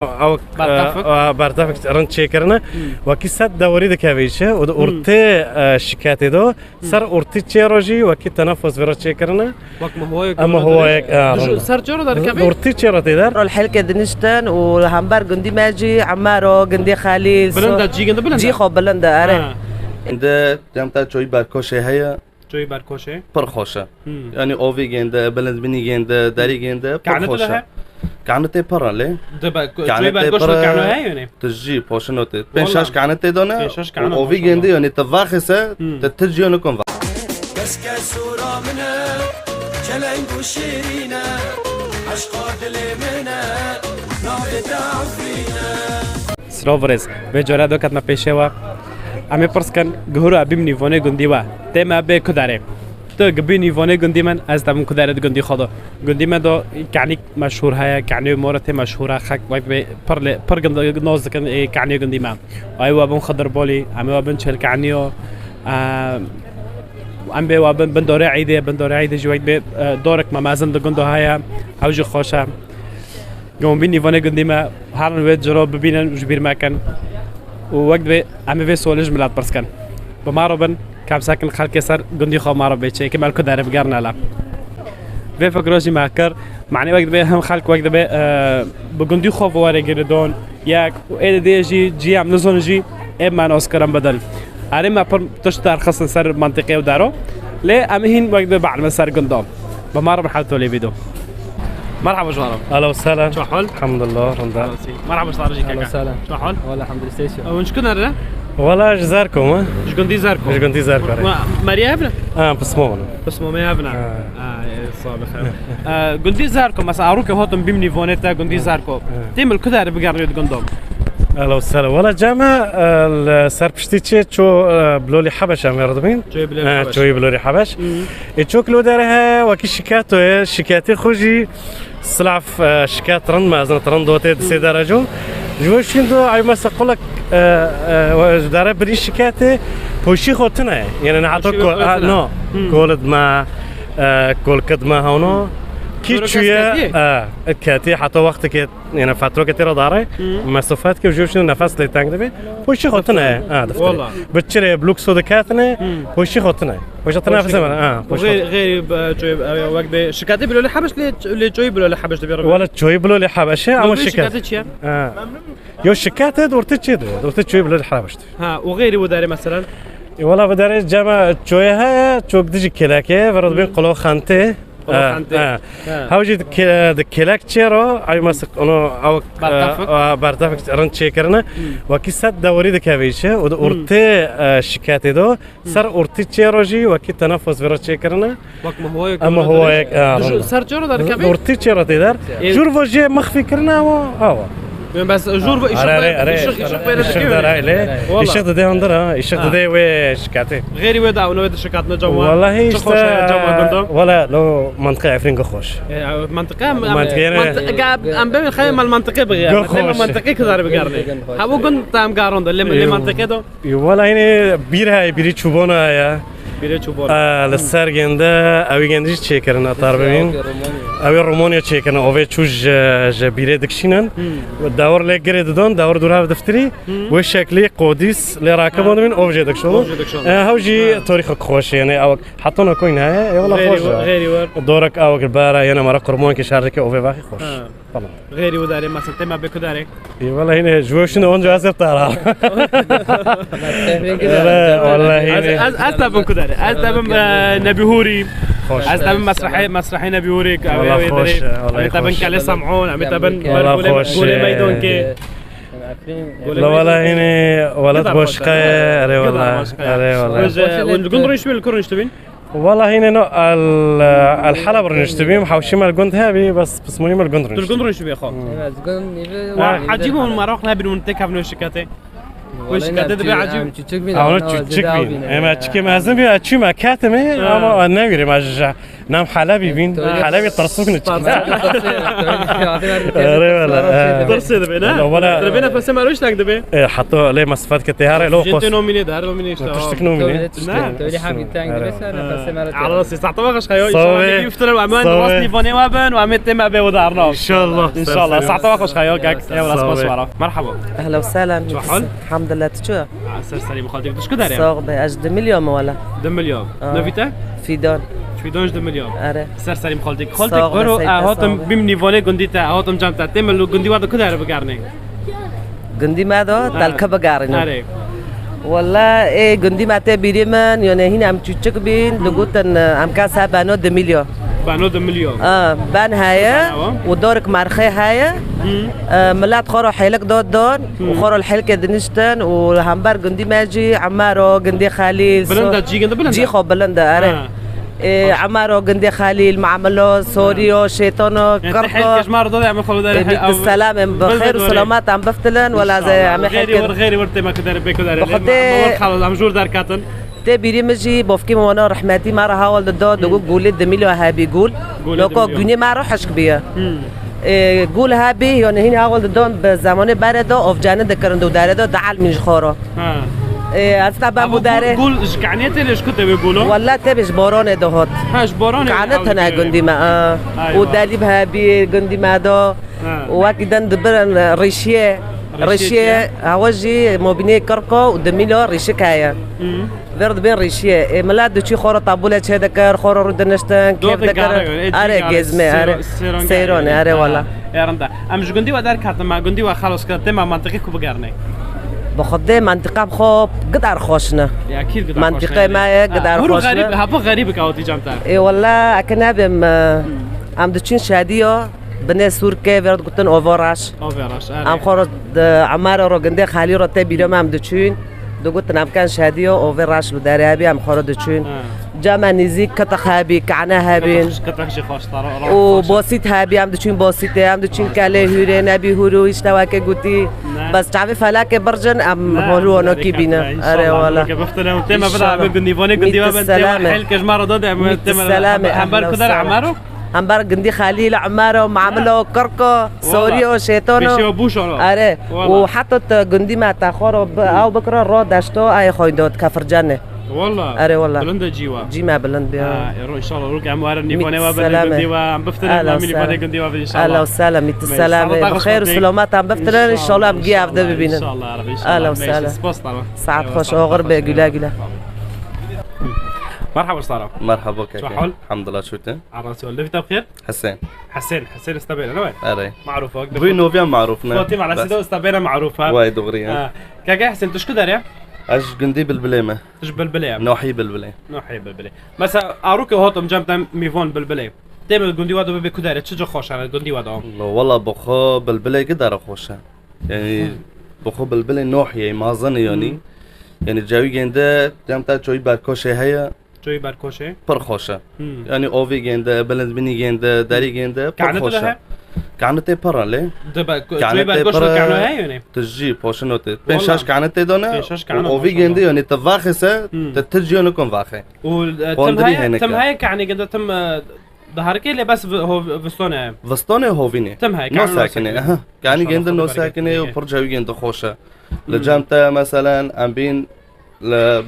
او بردافت رنت شكرنا وكي سد دوري دكافيشه ورتي شكاتي دو سر ورتي تشيروجي وكي تنفس فرت شكرنا اما هو سر جرو دار كافي ورتي تشيرتي دار الحلقة دنشتن والهمبر قندي ماجي عمارو قندي خالي بلندا جي قند بلندا جي خو بلندا اره عند جامتا چوی برکوشه هيا جوي بركوشه پرخوشه يعني اوفي گنده بلند بني گنده داری گنده پرخوشه كعنتي برا ليه؟ جوي بركوشه كانوا هاي يعني تجي بوشنوتي بنشاش كعنتي دونا بنشاش كعنة اوفي گنده يعني تفاخسه تتجي نكون كسكسورة منا جلنگ وشيرينا عشقا دلي منا نابد عفرينا سروفرز بجورا دوكات ما بيشوا امی پرس کن گهورو ابیم نیوانه گندی و تم ابی کداره تو گبی نیوانه گندی من از تام کداره گندی خدا گندی من دو کعنی مشهور های کعنی مورت مشهوره خک و پر گند ناز کن کعنی گندی من آی و ابون خضر بالی امی و ابون چهل کعنیو ام بی و ابون بنداره عیده جوید بی دارک ما مازن دو گندو های اوج خوشه گم بی نیوانه گندی من هر نوید جرا ببینن جبیر مکن ووقت به عم في سولج ملات برسكن بماربن كاب ساكن خلق سر قندي خو مارب بيتشي كمال كدار بقرنا لا في فكروجي ماكر معني وقت به هم خلق وقت به بقندي خو فواري جردون ياك وايد دي جي عم نزون جي اما نوسكرم بدل اري ما تشتار خاصه سر منطقه ودارو ليه امهين وقت بعد ما سر قندوم بمارب حالته لي فيديو مرحبا جوارم اهلا وسهلا شو حال؟ الحمد لله رندا مرحبا صار جيك اهلا وسهلا شو حال؟ والله الحمد لله ستيشن ونش كنا رنا؟ ولا جزاركم ها ايش قندي زاركو؟ ايش قندي زاركم ماريا ابنا؟ بس مو بس مو ما ابنا صاب خير قندي زاركو مثلا اروك هوتم بيمني فونيتا قندي زاركو تيم الكدار بقرنيد قندوم اهلا وسهلا ولا جامع السربشتيتشي شو بلولي حبش ام يردمين شوي بلولي حبش تشوك لو دارها وكي شيكاتو شيكاتي خوجي سلعف شيكات رند ما ازنت رند دوتي سي درجو جوشين دو اي ما سقولك داره بري شيكاتي بوشي خوتنا يعني نعطوك نو كولد ما كل قدمه هونو كيتشويا كاتي حتى وقتك يعني فتره كثيره داري مسافات كيف جوشن نفس لي تانك دبي وشي خوتنا والله بتشري بلوكسو دكاتنا وشي خوتنا وش تنافس غير وقت شيكاتي بلو لي حبش اللي جوي بلو لي حبش دبي ولا جوي بلو لي حبش اما شيكاتي يو شيكاتي دورتي بلو لي حبش ها وغيري وداري مثلا والله بداري جامع جويها تشوك ديجي كلاكي فرض بين قلو خانتي هاوجي دكيلاك تشيرو اي مسك انو او بردافت رنت شكرنا وكي سد دوري دكافيشه ورتي شكاتي دو سر ورتي تشيروجي وكي تنفس فرت شكرنا اما هو سر جرو دار كافي ورتي تشيرتي دار جور فوجي مخفي كرنا او بس جور يشق ده عندنا يشق ده وش كاتي غيري ودا ونود شكاتنا جوا والله ولا لو منطقة عفرين خوش منطقة ام بين خيم المنطقة بغير منطقة كذا بقارني هبو كنت ام قارون اللي منطقة دو والله هنا بيرها بيري تشوبونا يا بيري تشوبونا للسر جنده اوي جنديش تشيكرنا طار ببين اوي رومانيا تشيكرنا اوي تشوج بيري دكشينن داور لك جريد دون داور دورها دفتري وشكلي قوديس اللي راكبون من اوجي دكشون هاوجي تاريخ خوش يعني او حطونا كوين هاي والله خوش غيري دورك او البارا انا مرق رمون كشارك اوفي باخي خوش طبعا غيري وداري مثلا تما بكداري اي والله هنا جوشن اون جاسر طارا والله أستبن كداري أستبن نبي هوري أستبن مسرحي نبي هوري أستبن كالي سمعون أستبن قولي ميدون كي لا والله هنا ولد بوشقة أري والله ونقدر نشوي الكورن نشتبين والله هنا الحلب رنشتبين حوشيم الجند هابي بس مهم الجند نشتبين خو عجيبهم المراوح نبي ننتك هبنو الشكاتي وش قاعد تبي عجيب أنا تشك بين أما تشك مازن بيا تشي ما كاتمه أما نغير ما جا نام حلبي بين حلبي ترسوك نتشك درسي دبنا ولا دبنا بس ما روش لك دبي حطوا لي مصفات كتير لو جنت قص نوميني ده نوميني تشتكنوا مني تولي حامي تانك بس انا بس ما على راسي ساعة واقش خيو صوي. يفتر الأمان صوي. راسني فاني وابن وعملت ما أبي ودارنا إن شاء الله إن شاء الله ساعة واقش خيو جاك يا ولا صوي. سباس مرحبا اهلا وسهلا شو حال؟ الحمد لله تشو سر سليم خالتك تشكو داري صاغ باجد مليون ولا دم اليوم نوفيتا في دون شو دونج دم اليوم اره سر سليم خالتك صاغ برو بسيطة هاتم صاغ. بيم نيفوني قنديتا هاتم جامتا تملو قندي وادا كده بقارني قندي ماذا تلك بقارنا عليك والله ايه قندي ما تبيري من يعني هنا عم تشك بين لقوتن عم كان سابانو 2 مليون بانو دم اليوم بان هايا ودورك مرخي هايا ملات خورو حيلك دون وخورو الحلكة دنشتن وهمبر قندي ماجي عمارو قندي خليل بلندا جي قند بلندا جي خو بلندا اره عمارو قندي خليل معملو سوريو شيطانو حيل كرخو كشمار ضد عم خلو داري بيت السلام بخير وسلامات عم بفتلن ولا زي عم غيري يحكي غيري ورتي ما كدار بيكو داري بخدي- خلص عم جور دار كاتن تبيري مجي بوفكي وانا رحمتي ما راها ولد الدود قولي دميلو هابي قول قولي لوكو دميلو. جوني ما روحش كبير قول هابي يعني هنا هاول الدون بزمان باردو اوف جانه دكرندو داردو دعال من جخورو عرفت بابو داره قول ايش كعنيتي ليش كنت بيقولوا ولا تبش بورون دهوت هاش بوراني كانت انا قندي ما أيوة. وداليب هابي قندي ما دو وكدن دبرن ريشيه ريشيه هوجي موبيني كركو ودميلو ريشكايا فرد بين ريشيه ملاد دوشي خورو طابوله هذاك خورو ردنشتن كيف دكر اري جزمه اري سيرون اري ولا يا رندا ام جو قندي ودار كاتن ما قندي وخلاص كده تمام منطقي كو بقارني بخدي منطقه بخوب قدر خوشنا يا اكيد قدر منطقه ما قدر غريب خوشنا هبو غريب كاوتي جامتا اي والله اكنا بم عم دتشين شاديو بني سوركي فرد قلتن اوفراش اوفراش ام خورد عماره رو قندي خالي رو تبيرو ما عم دتشين دو قلت نام كان شاديو اوفراش لو داري ابي ام خورد دتشين جاما نزيك كتخابي كعنا هابين كتخشي خوش طار وبوسيت هابي عم دتشين بوسيت عم دتشين كاله هوري نبي هورو يشتواك قلتي بس تعرفي فلاك برجن ام هورو انو كيبينا اري والله بفتنا وتما بدا عم قندي فوني قندي ما بنت حل كجمار ضد عم تما هم كدر عمارو همبر قندي خليل عماره معامله كركو سوريو شيطانو بيشو بوشو اره وحطت قندي ما تاخر او بكره رو داشتو اي خويدوت كفر جنه والله اره والله بلند جيوا جيما بلند بيا ان شاء الله روك عم وارني فوني ميت وبلند سلامة. قندي وعم بفتنا أهلا عامل فوني وسهلا. قندي ان شاء اهلا الله وسهلا ميت ماشي. السلامه الله بخير يخليك. وسلامات عم بفتنا ان شاء الله بقي عبد ان ببينا شاء الله عربي ان شاء أهلا الله وسهلا. سباس طبعا ساعات خوش غربه قلا قلا مرحبا ساره مرحبا كيف شو حال؟ الحمد لله شو انت؟ على راسي والله بخير حسين حسين استبينا نوين اري معروفه دوي نوفيا معروفنا فاطمه على سيدو استبينا معروفه واي دغري كاكا حسين تشكو داري اش قندي بالبليمه تش بالبلاي نوحي بالبلي نوحي بالبلاي مثلا اروك هاتم جامتا ميفون بالبلاي دائما قندي وادو ببي كداري تشجع خوش على قندي وادو والله بخو بالبلي قدر خوشها يعني بخو بالبلي نوحي ما ظن يعني جاوي جنده جامتا شوي بركوشه هيا جوي بركوشه پر خوشه يعني اوفي جنده بلند بني جنده داري جنده پر خوشه كانت پر له دبا جوي بركوشه كانوا هاي يعني تجي بوشنوت بنشاش كانت دونه بنشاش كانوا اوفي جنده يعني تفاخسه تتجي انكم فاخه تم هاي كعني قد تم ظهرك اللي بس هو فستونه فستونه هوفيني تم هاي نو ساكنه اها كاني جنده نو ساكنه وبرجاوي جنده خوشه لجامتا مثلا ام بين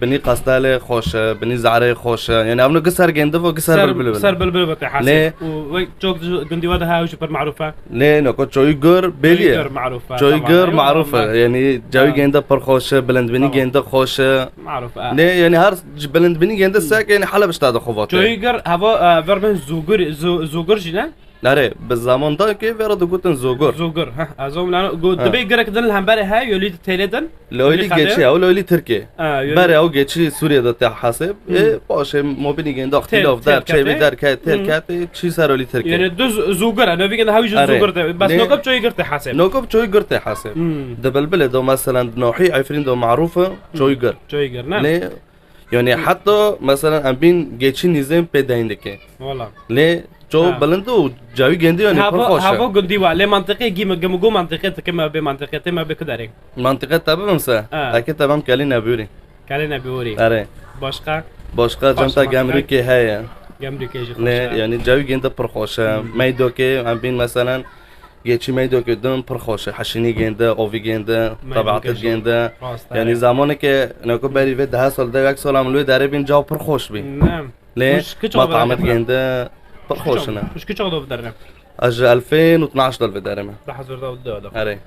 بني قصداله خوش بني زعره خوش يعني ابنو قصر جنده وقصر بالبلبل سر بالبلبل بتحاسب ليه؟ وجوك قندي وده هاي وشبر معروفه ليه نكو جويجر بيليه معروفه جويجر معروفه يعني جاوي جنده پر خوش بلند بني جنده خوش معروفه ليه يعني هر بلند بني جنده ساك يعني حلب اشتاد خوات جويجر هوا فيربن زوجر جينا ناري بالزمان ده كيف يرد قوتن زوجر زوجر ها ازوم لا قد دبي جرك دن الهمباري هاي يولي تيلدن لو اللي جيتشي او لو اللي تركي يولي- بري او جيتشي سوريا ده تحاسب ايه باشه مو بيني جنده اختلاف دار شيء بدار كاتل كات شي صار اللي تركي يعني دو زوجر انا بيجي هاي زوجر بس ليه؟ نوكب جويجر تحاسب نوكب جويجر تحاسب ده بالبلد مثلا نوحي عفرين ده معروفه جويجر جويجر نعم ليه يعني حتى مثلا ام بين جيتشي نظام بدايندك والله ليه جو بلند و جاوی گندی یعنی پر هوا خوشه گندی و لی منطقه گو منطقه تکمه به منطقه تما به کداری منطقه تبه بمسه اكيد تمام کلی نبیوری کلی نبیوری آره باشقه باشقا جمتا گمری که هيا گمری که نه یعنی جاوی گنده پر خوشه میدو که هم بین مثلا یکی میدو که دم پر خوشه حشینی گنده اوی گنده طبعات گنده یعنی زمانی که نکو بری و 10 سال ده یک سال عملوی داره بین جاو پر خوش بی نعم ليه مطعمت گنده پر خوشنه مش كيتش غدو بدرنا اج 2012 دول بدارمه لحظه ده آره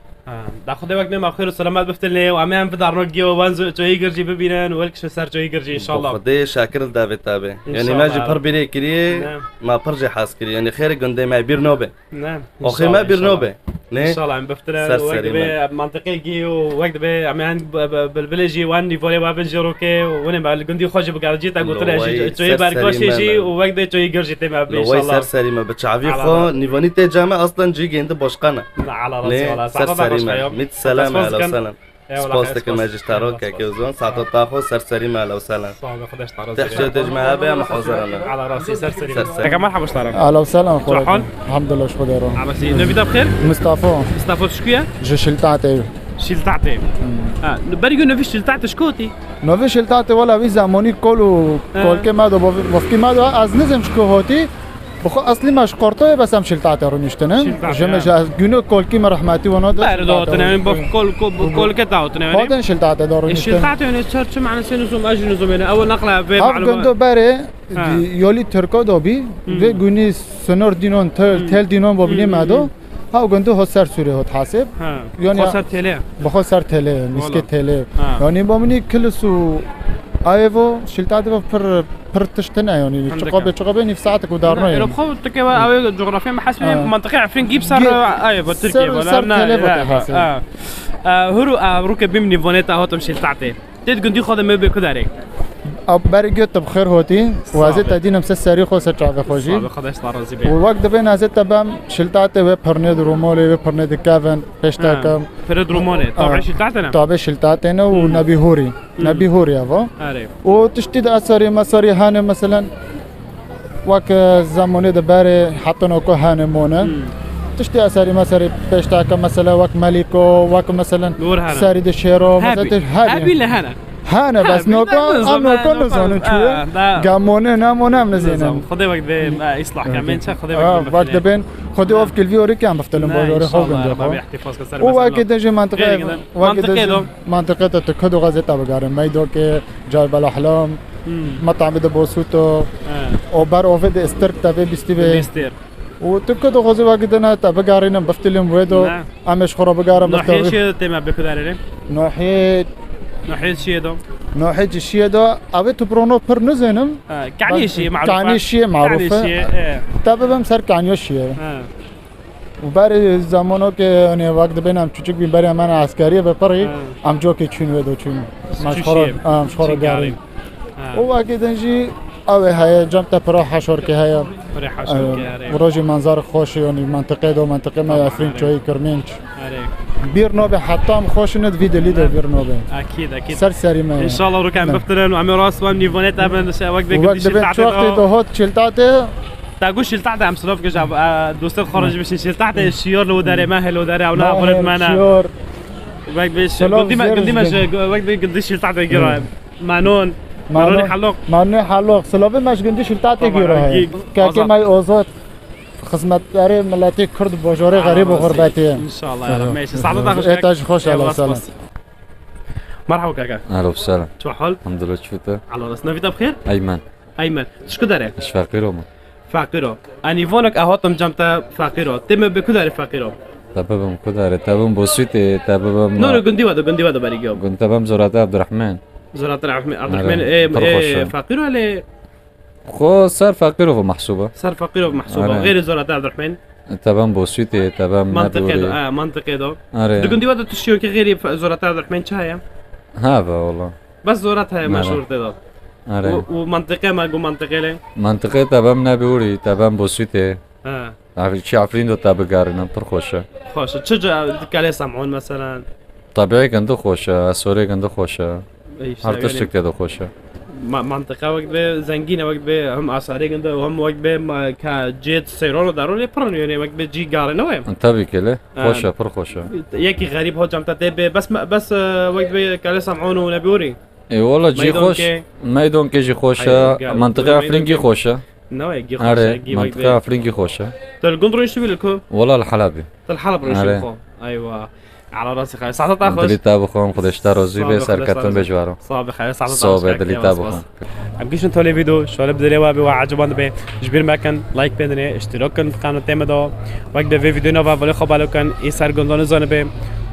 دا خدي وقت ما خير السلامات بفتلي وعمام في دار نوجي وانزو توي يقرجي ببينان ولكش سار توي يقرجي ان شاء الله خدي شاكر دافيد تابع يعني ما جي بر بيري كري ما برجع حاس كري يعني خير قندي ما بير نوبه نعم اخي ما بير نوبه ان شاء الله عم بفتلان وقت بمنطقه جي وقت بعمان بالبلجي واني فولي وابن جروكي وانا مع القندي خوجي بقارجي تا قلت له توي باركوش يجي وقت توي يقرجي تما ان شاء الله سر سري ما بتشعفي خو نيفاني تجامع اصلا جي جند بوشقنا على راسي والله سر ميت سلام على وسلام سپاس که ماجستارو که کیوزون ساعت تاخو سرسری مال وسلام تحشي تجمعها بها محاضرة على راسي سرسري كم مرحبا اشترك اهلا وسهلا شلون الحمد لله شو بديروا عبسي نبي بخير مصطفى شكويا شلتاتي شلتاتي بريقو نفي شلتات شكوتي نوفي شلتاتي ولا في زماني كل كما دو وفكي ما دو از نزم شكوهاتي بخو اصلی مش قرطه بس هم شلتات رو نشتنم جمش günü kolki merhameti ona da دارتنا كل كتاوتنا هذا شلتات دارو نشتن الشلتات يعني تشرش معنا سنزوم اجنزوم يعني اول نقله في معلومات هم گندو بره یولی ترکا دابی و گونی سنور دینون تل دینون بابلی مادو ها گندو هسر سوره هات حاسب يعني خسر تله بخسر تله مسك تله يعني بامني كلسو ايفو شلتات پر تشتنا يعني چقابه نفس ساعتك ودارنا يعني بخو تكوا او جغرافيا محاسبه منطقه عارفين جيب صار ايوه تركيا ولا هرو ركب بمني فونيتا هاتم شلتاتي تد گندي خود ما بكداري اب برگت بخير هوتي وازه تدينم سري خو سچاوه خوجي خداش طرازي بي ووقت بين ازه تبم شلتات و پرنيد رومولي و پرنيد كافن پشتاكم فريد رومولي طبعا شلتاتنا طبعا شلتاتنا ونبي هوري افو و تشتيد اثري مساري هانه مثلا وك زمانه دبر حتى نوكو هانه مونه تشتي اثري مساري پشتاكم مثلا وك ملكو وك مثلا ساري دشيرو مثلا هابي هنا هانا بس نوكو نزانو چوه گمونه نمونه هم نزینم خدای وقت به اصلاح کامل چه خدای وقت بین خدای وقت کلوی اوری کم بفتلم بازار خوب گنده او وقت دجی منطقه تکدو غزتا بگارم میدو که جای بالاحلام مطعم ده بوسوتو او بر اوفد استر تبه بیستی به و تکدو غزی وقت نه تبگارینم بفتلم ویدو امش خورا بگارم ناحیه چه تیمه بکداره ناحیه نوحيد الشيدو أبيت برونو بر نزنم كعنيشي معروفة تابعهم سر كعنيشي وباري زمانو که يعني وقت بينام چوچک بين بري من عسكرية بپري ام جو که چون ودو چون مشخورا گاري و وقت دنجي اوه هيا جمتا برا حشور که هيا وراجي منظر خوش يعني منطقه ما افرين چوي كرمينچ بير نوبه حتى هم خوش ند فيديو ليدر بير نوبه اكيد سرسري ما ان شاء الله رو كان بفترن وعم راس وام نيفونيت ابن وقت بيك شلتات دو هوت شلتات تاقول شلتات عم سلوف كجاب دوست خارج بش شلتات الشيور لو داري ما لو داري او لا ولد معنا شيور وقت بش قديما وقت بيقدي شلتات يقرا مانون مانون حلوق سلوف مش قدي شلتات يقرا كاكي ماي اوزات خدمتگار ملتی کرد بازار غریب و غربتی ان شاء الله يا رب ماشي سعادتك احتاج خوش على سلام مرحبا كاكا اهلا وسهلا شو حال الحمد لله شفتك على راسنا في بخير ايمن شو داري ايش فقيرو فقيرو اني فونك اهاتم جمتا فقيرو تم بكدار فقيرو تبم كدار تبم بوسيتي تبم نور گندی وادو بريگو تبم زرات عبد الرحمن ايه فقيرو ولا خو صار فقيرو محسوبه غير زرات عبد الرحمن تبم بوسيتي تبم منطقه دو گندی وادو تشيو که غير زرات عبد الرحمن چايا هذا والله بس زورتها مشهور تدو ومنطقه ما جو منطقه تبم نبيوري تبم بوسيتي عارف شي عفرين دو تابقارنا پر خوشه چجا کله سمعون مثلا طبيعي كنده خوشه سوري كنده خوشه هر تشتك تدو خوشه منطقه وقت به زنگینه وقت به هم آثاری گنده و هم وقت به که جیت سیران دارون پرن یعنی وقت به جی گاره نوه طبعی کله خوشه پر خوشه یکی غریب ها جمع تده بس وقت به کلی سمعون و نبیوری ای والا جی خوش میدون که جی خوشه منطقه افرینگی خوشه نوه جی خوشه منطقه افرینگی خوشه تل گندرو شو بیلکو والله الحلبي الحلب روشي خو ايوه على راسي خير ساعات تاخذ دليتا بخوم خدش ترازي به سرکتون بجوارم صاب خير ساعات صاب دليتا بخوم ام گیشن تولي فيديو شو بدري و عجبان به جبير مكان لايك بدني اشتراك كن قناه تمدا وقت به فيديو نو ولی خب بالو کن ای سرگندان زانه به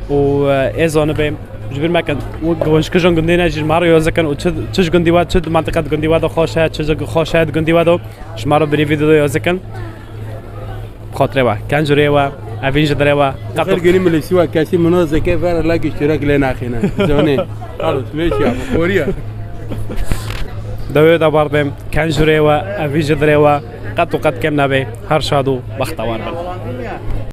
و ازانه به جبير مكان و گونش کجون گندینا جیر مارو یازکن و چش گندی و چه منطقه گندی و خوشه چه خوشه گندی و شمارو بری ویدیو یازکن خاطره و کنجوری و اوینج داره و قطر گیری ملیسی و کسی منازه که فر لاک اشتراک لنا خینا زونه خلاص ماشي ابو كوريا دوی دا باردم کنجوری و اوینج داره و قط کم نبه هر شادو بختوار بن